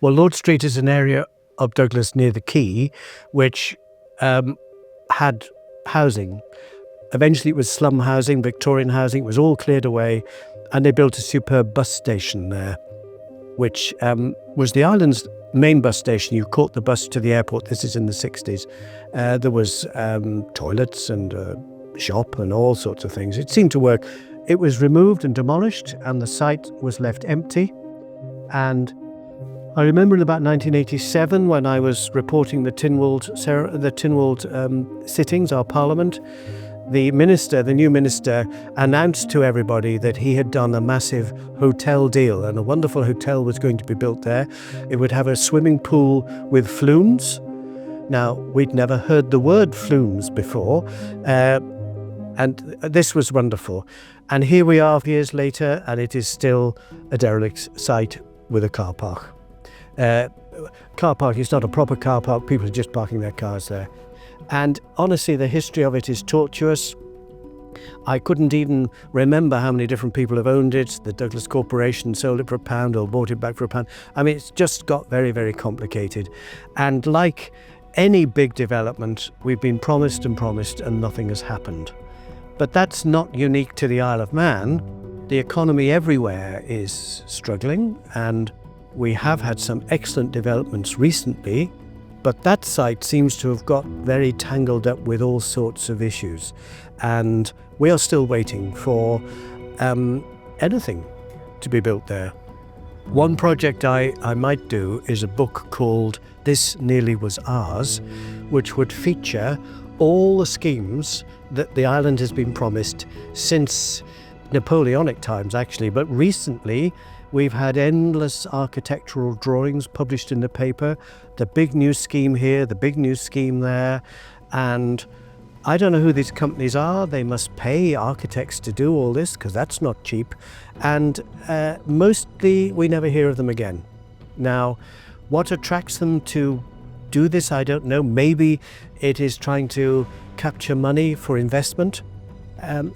Well, Lord Street is an area of Douglas near the quay, which had housing. Eventually it was slum housing, Victorian housing. It was all cleared away, and they built a superb bus station there, which was the island's main bus station. You caught the bus to the airport. This is in the 60s. There was toilets and a shop and all sorts of things. It seemed to work. It was removed and demolished, and the site was left empty. And I remember in about 1987, when I was reporting the Tynwald sittings, our parliament, the new minister, announced to everybody that he had done a massive hotel deal, and a wonderful hotel was going to be built there. It would have a swimming pool with flumes. Now, we'd never heard the word flumes before, and this was wonderful. And here we are years later, and it is still a derelict site with a car park. Car park is not a proper car park. People are just parking their cars there. And honestly, the history of it is tortuous. I couldn't even remember how many different people have owned it. The Douglas Corporation sold it for £1 or bought it back for £1. I mean, it's just got very, very complicated. And like any big development, we've been promised and nothing has happened. But that's not unique to the Isle of Man. The economy everywhere is struggling, and we have had some excellent developments recently, but that site seems to have got very tangled up with all sorts of issues. And we are still waiting for anything to be built there. One project I might do is a book called This Nearly Was Ours, which would feature all the schemes that the island has been promised since Napoleonic times, actually, but recently we've had endless architectural drawings published in the paper, the big new scheme here, the big new scheme there, and I don't know who these companies are. They must pay architects to do all this, because that's not cheap, and mostly we never hear of them again. Now, what attracts them to do this, I don't know. Maybe it is trying to capture money for investment.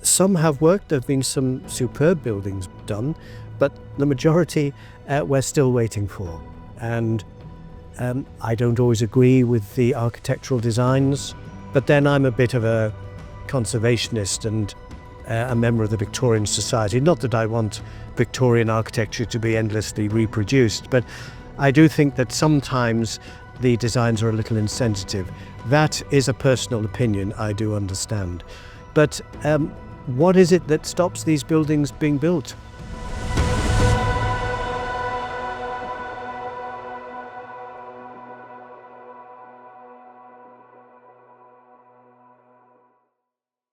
Some have worked. There have been some superb buildings done, but the majority we're still waiting for. And I don't always agree with the architectural designs, but then I'm a bit of a conservationist and a member of the Victorian Society. Not that I want Victorian architecture to be endlessly reproduced, but I do think that sometimes the designs are a little insensitive. That is a personal opinion, I do understand. But what is it that stops these buildings being built?